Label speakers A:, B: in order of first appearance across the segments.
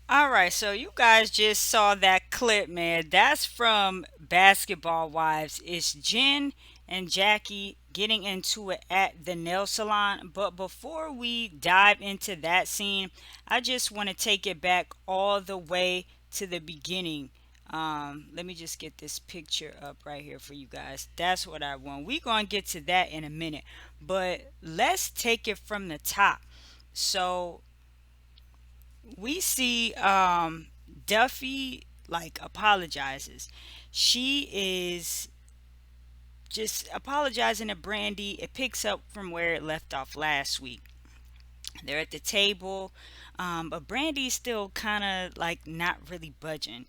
A: All right, so you guys just saw that clip, man. That's from Basketball Wives. It's Jen and Jackie getting into it at the nail salon. But before we dive into that scene, I just want to take it back all the way to the beginning. Let me just get this picture up right here for you guys. That's what I want. We're going to get to that in a minute. But let's take it from the top. So we see Duffy like apologizes. She is just apologizing to Brandy. It picks up from where it left off last week. They're at the table, but Brandy's still kind of like not really budging.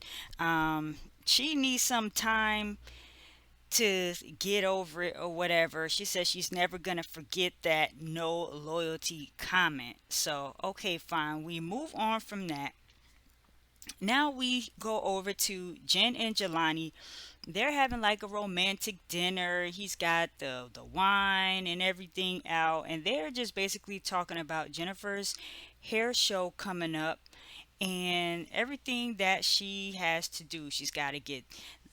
A: She needs some time to get over it or whatever. She says she's never gonna forget that no loyalty comment. So, okay, fine. We move on from that. Now we go over to Jen and Jelani. They're having like a romantic dinner. He's got the wine and everything out, and they're just basically talking about Jennifer's hair show coming up and everything that she has to do. She's got to get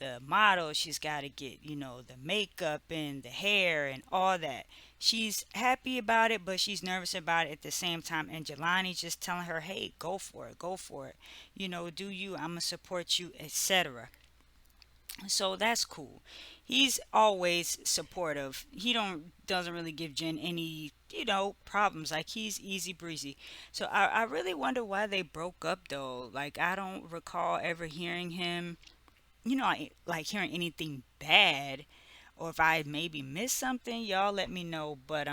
A: the model, she's got to get, the makeup and the hair and all that. She's happy about it, but she's nervous about it at the same time. And Jelani's just telling her, hey, go for it, go for it. Do you, I'm going to support you, etc. So that's cool. He's always supportive. He don't doesn't really give Jen any, problems. Like he's easy breezy. So I really wonder why they broke up though. Like I don't recall ever hearing him, like hearing anything bad. Or if I maybe missed something, y'all let me know. But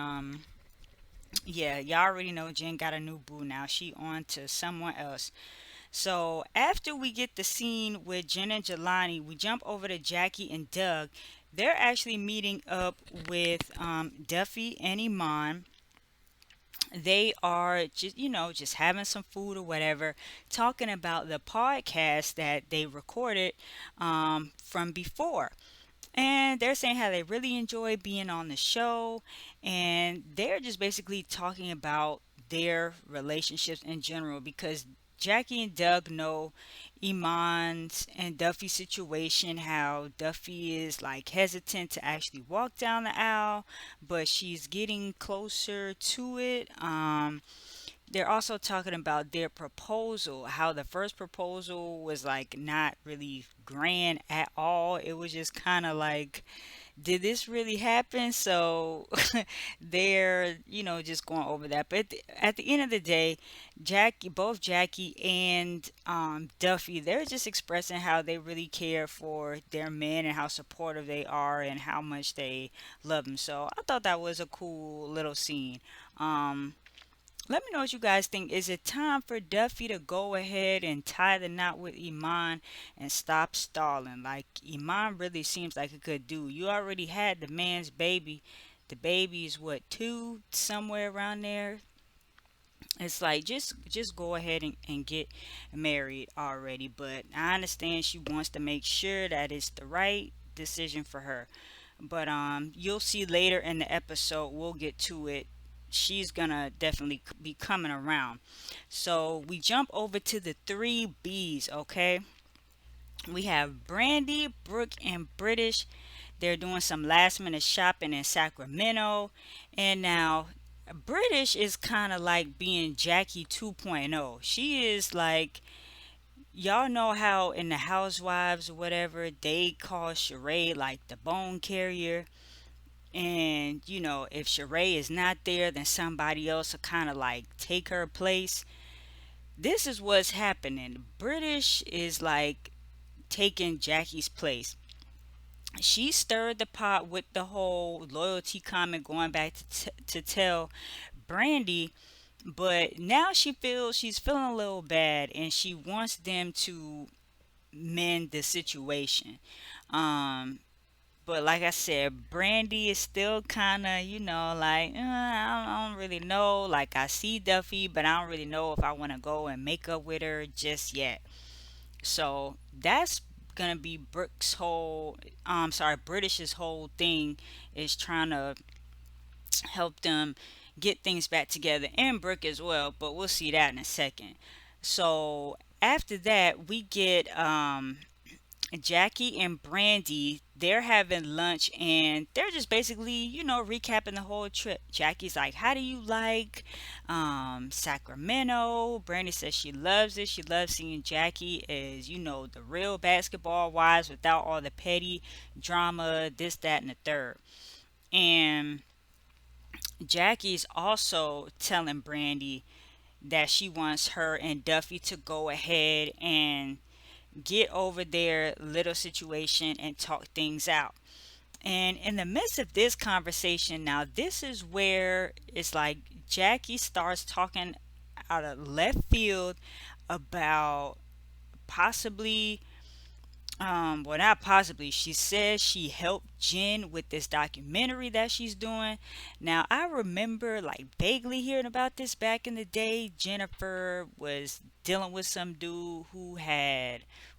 A: yeah, y'all already know Jen got a new boo now. She on to someone else. So after we get the scene with Jen and Jelani, we jump over to Jackie and Doug. They're actually meeting up with Duffy and Iman. They are just, just having some food or whatever, talking about the podcast that they recorded from before. And they're saying how they really enjoy being on the show. And they're just basically talking about their relationships in general because Jackie and Doug know Iman's and Duffy's situation, how Duffy is like hesitant to actually walk down the aisle, but she's getting closer to it. They're also talking about their proposal, how the first proposal was like not really grand at all. It was just kind of like, did this really happen? So they're, just going over that. But at the end of the day, both Jackie and Duffy, they're just expressing how they really care for their men and how supportive they are and how much they love them. So I thought that was a cool little scene. Um, Let me know what you guys think. Is it time for Duffy to go ahead and tie the knot with Iman and stop stalling? Like, Iman really seems like a good dude. You already had the man's baby. The baby is what, two, somewhere around there? It's like just go ahead and get married already. But I understand she wants to make sure that it's the right decision for her. But you'll see later in the episode, we'll get to it. She's gonna definitely be coming around. So we jump over to the three B's, okay? We have Brandy, Brooke, and British. They're doing some last minute shopping in Sacramento. And now British is kind of like being Jackie 2.0. She is like, y'all know how in the Housewives or whatever, they call Sheree like the bone carrier. And, if Sheree is not there, then somebody else will kind of like take her place. This is what's happening. British is like taking Jackie's place. She stirred the pot with the whole loyalty comment going back to tell Brandy, but now she's feeling a little bad and she wants them to mend the situation. Um, but like I said, Brandy is still kind of, like, I don't really know. Like, I see Duffy, but I don't really know if I want to go and make up with her just yet. So that's gonna be British's whole thing is trying to help them get things back together, and Brooke as well. But we'll see that in a second. So after that, we get Jackie and Brandy. They're having lunch and they're just basically, recapping the whole trip. Jackie's like, "How do you like Sacramento?" Brandy says she loves it. She loves seeing Jackie as, the real basketball wives without all the petty drama, this, that, and the third. And Jackie's also telling Brandy that she wants her and Duffy to go ahead and get over their little situation and talk things out. And in the midst of this conversation, now this is where it's like Jackie starts talking out of left field about possibly, well, not possibly. She says she helped Jen with this documentary that she's doing. Now, I remember like vaguely hearing about this back in the day. Jennifer was dealing with some dude who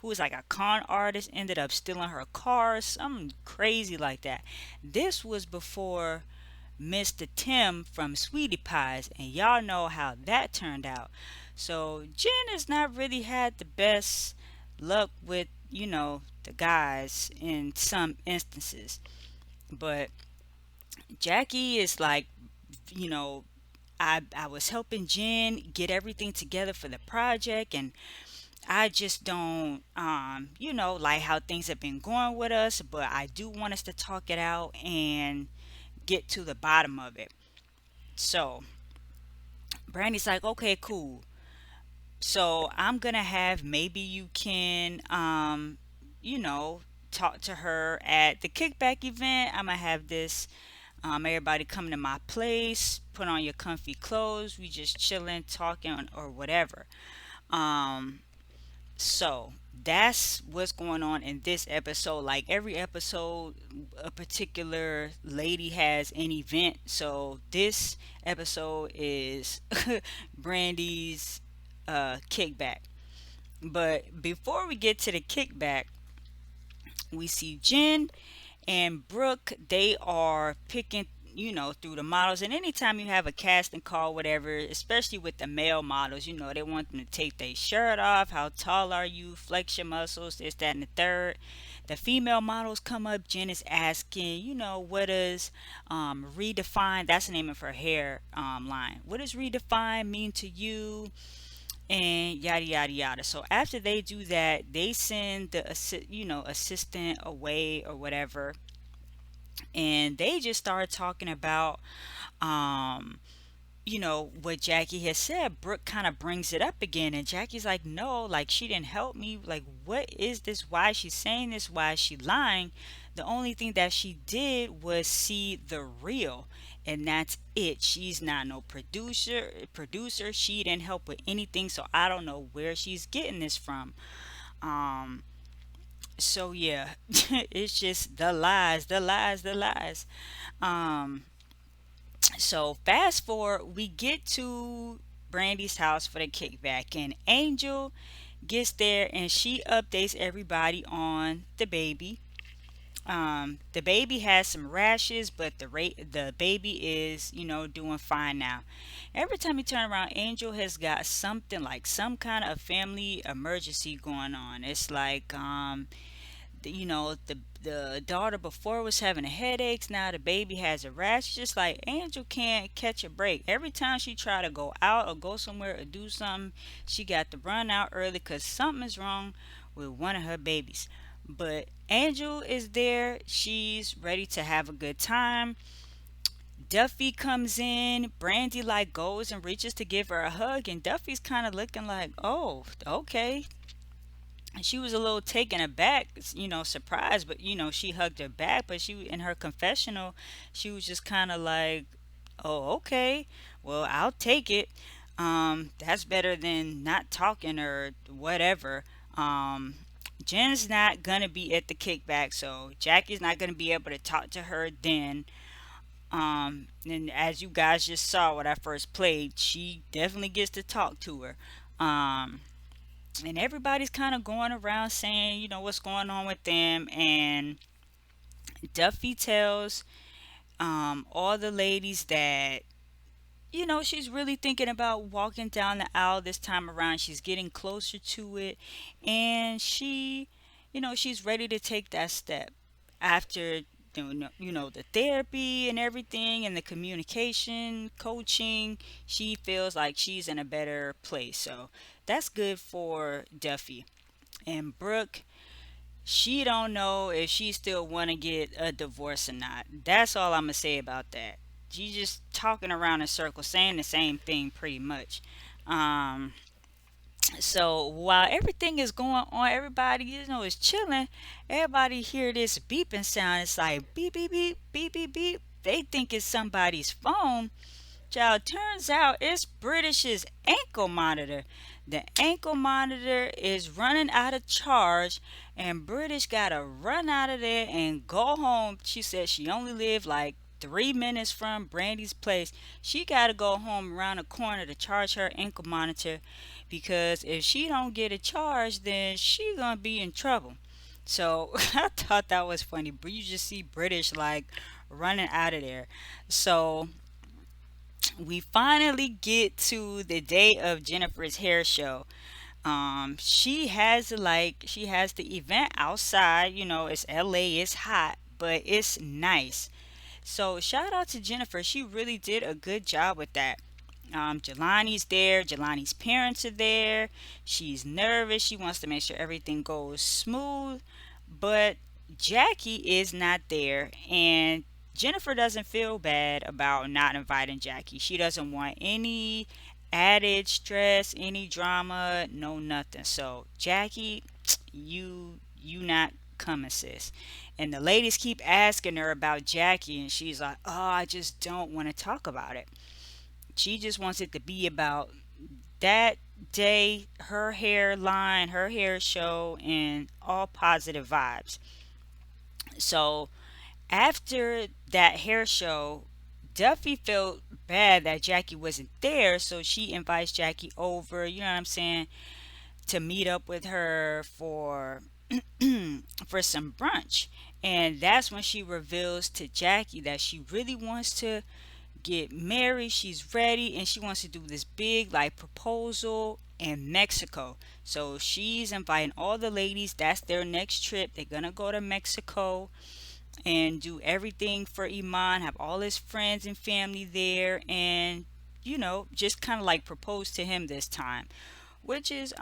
A: was like a con artist, ended up stealing her car, something crazy like that. This was before Mr. Tim from Sweetie Pies, and y'all know how that turned out. So Jen has not really had the best luck with, the guys in some instances. But Jackie is like, you know, I was helping Jen get everything together for the project, and I just don't like how things have been going with us, but I do want us to talk it out and get to the bottom of it. So Brandy's like, okay, cool. So I'm gonna have, maybe you can you know talk to her at the kickback event. I'm gonna have this, everybody come to my place, put on your comfy clothes, we just chilling, talking, or whatever. um so that's what's going on in this episode. Like every episode, a particular lady has an event. So this episode is Brandy's kickback. But before we get to the kickback, we see Jen and Brooke. They are picking, through the models. And anytime you have a casting call, whatever, especially with the male models, they want them to take their shirt off. How tall are you? Flex your muscles, this, that, and the third. The female models come up. Jen is asking, what does redefine, that's the name of her hair line. What does redefine mean to you? And yada yada yada. So after they do that, they send the assistant away or whatever, and they just start talking about um what Jackie has said. Brooke kind of brings it up again, and Jackie's like, no, like she didn't help me. Like, what is this? Why is she saying this? Why is she lying? The only thing that she did was see the real, and that's it. She's not no producer. She didn't help with anything, so I don't know where she's getting this from. um so yeah, it's just the lies, the lies, the lies. um so fast forward, we get to Brandy's house for the kickback, and Angel gets there and she updates everybody on the baby. The baby has some rashes, but the baby is, doing fine now. Every time you turn around, Angel has got something, like some kind of family emergency going on. It's like, the daughter before was having headaches, now the baby has a rash. It's just like Angel can't catch a break. Every time she try to go out or go somewhere or do something, she got to run out early because something is wrong with one of her babies. But Angel is there, she's ready to have a good time. Duffy comes in. Brandy like goes and reaches to give her a hug, and Duffy's kind of looking like, oh, okay. She was a little taken aback, surprised, but she hugged her back. But she, in her confessional, she was just kind of like, "Oh, okay, well, I'll take it. That's better than not talking or whatever." Jen's not gonna be at the kickback, so Jackie's not gonna be able to talk to her then. And as you guys just saw what I first played, she definitely gets to talk to her. Um, and everybody's kind of going around saying, what's going on with them. And Duffy tells all the ladies that she's really thinking about walking down the aisle this time around. She's getting closer to it, and she's ready to take that step after the therapy and everything and the communication coaching. She feels like she's in a better place, so that's good for Duffy. And Brooke, she don't know if she still want to get a divorce or not. That's all I'm gonna say about that. She just talking around in circles, saying the same thing pretty much. Um, so while everything is going on, everybody is chilling. Everybody hear this beeping sound. It's like beep beep beep beep beep beep. They think it's somebody's phone. Child, turns out it's British's ankle monitor. The ankle monitor is running out of charge, and British gotta run out of there and go home. She said she only lived like 3 minutes from Brandy's place. She gotta go home around the corner to charge her ankle monitor because if she don't get it charged, then she gonna be in trouble. So I thought that was funny, but you just see British like running out of there. So we finally get to the day of Jennifer's hair show. She has the event outside. It's LA, it's hot, but it's nice. So shout out to Jennifer. She really did a good job with that. Jelani's there. Jelani's parents are there. She's nervous. She wants to make sure everything goes smooth. But Jackie is not there. And Jennifer doesn't feel bad about not inviting Jackie. She doesn't want any added stress, any drama, no nothing. So Jackie, you not coming, sis. And the ladies keep asking her about Jackie, and she's like, "Oh, I just don't want to talk about it." She just wants it to be about that day, her hairline, her hair show, and all positive vibes. So after that hair show, Duffy felt bad that Jackie wasn't there, so she invites Jackie over, you know what I'm saying, to meet up with her for some brunch. And that's when she reveals to Jackie that she really wants to get married. She's ready and she wants to do this big like proposal in Mexico. So she's inviting all the ladies. That's their next trip. They're gonna go to Mexico and do everything for Iman, have all his friends and family there, and just kind of like propose to him this time. Which is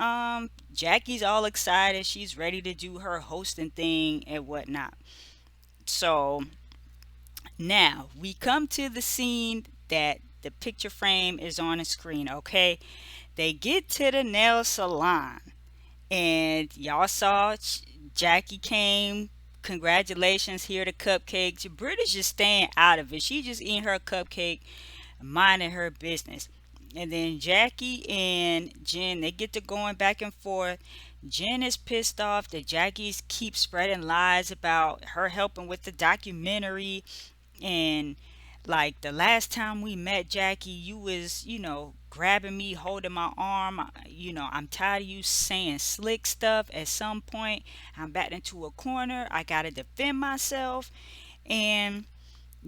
A: Jackie's all excited. She's ready to do her hosting thing and whatnot. So now we come to the scene that the picture frame is on the screen, okay? They get to the nail salon, and y'all saw Jackie came. Congratulations, here the cupcakes. British is staying out of it. She just eating her cupcake, minding her business. And then Jackie and Jen, they get to going back and forth. Jen is pissed off that Jackie's keep spreading lies about her helping with the documentary, and like the last time we met, Jackie, you was, grabbing me, holding my arm. I'm tired of you saying slick stuff. At some point, I'm backed into a corner. I gotta defend myself. And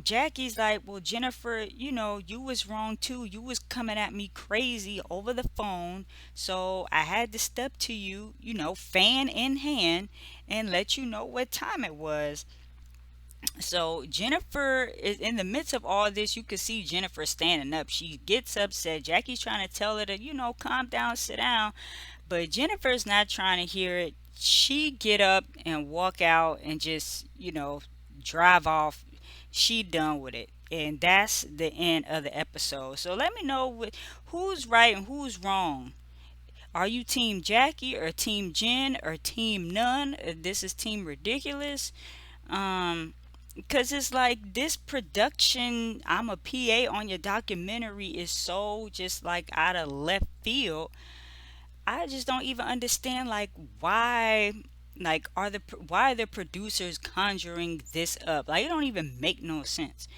A: Jackie's like, well, Jennifer, you was wrong too. You was coming at me crazy over the phone. So I had to step to you, fan in hand, and let you know what time it was. So Jennifer is in the midst of all this. You can see Jennifer standing up. She gets upset. Jackie's trying to tell her to, calm down, sit down. But Jennifer's not trying to hear it. She get up and walk out and just, drive off. She done with it. And that's the end of the episode. So let me know who's right and who's wrong. Are you team Jackie or team Jen or team none? This is team ridiculous. Um, because it's like this production, I'm a PA on your documentary, is so just like out of left field. I just don't even understand like why, like why are the producers conjuring this up? Like it don't even make no sense.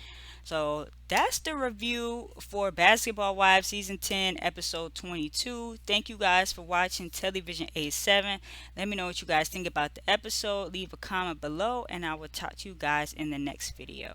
A: So that's the review for Basketball Wives Season 10, Episode 22. Thank you guys for watching TelliVision87. Let me know what you guys think about the episode. Leave a comment below, and I will talk to you guys in the next video.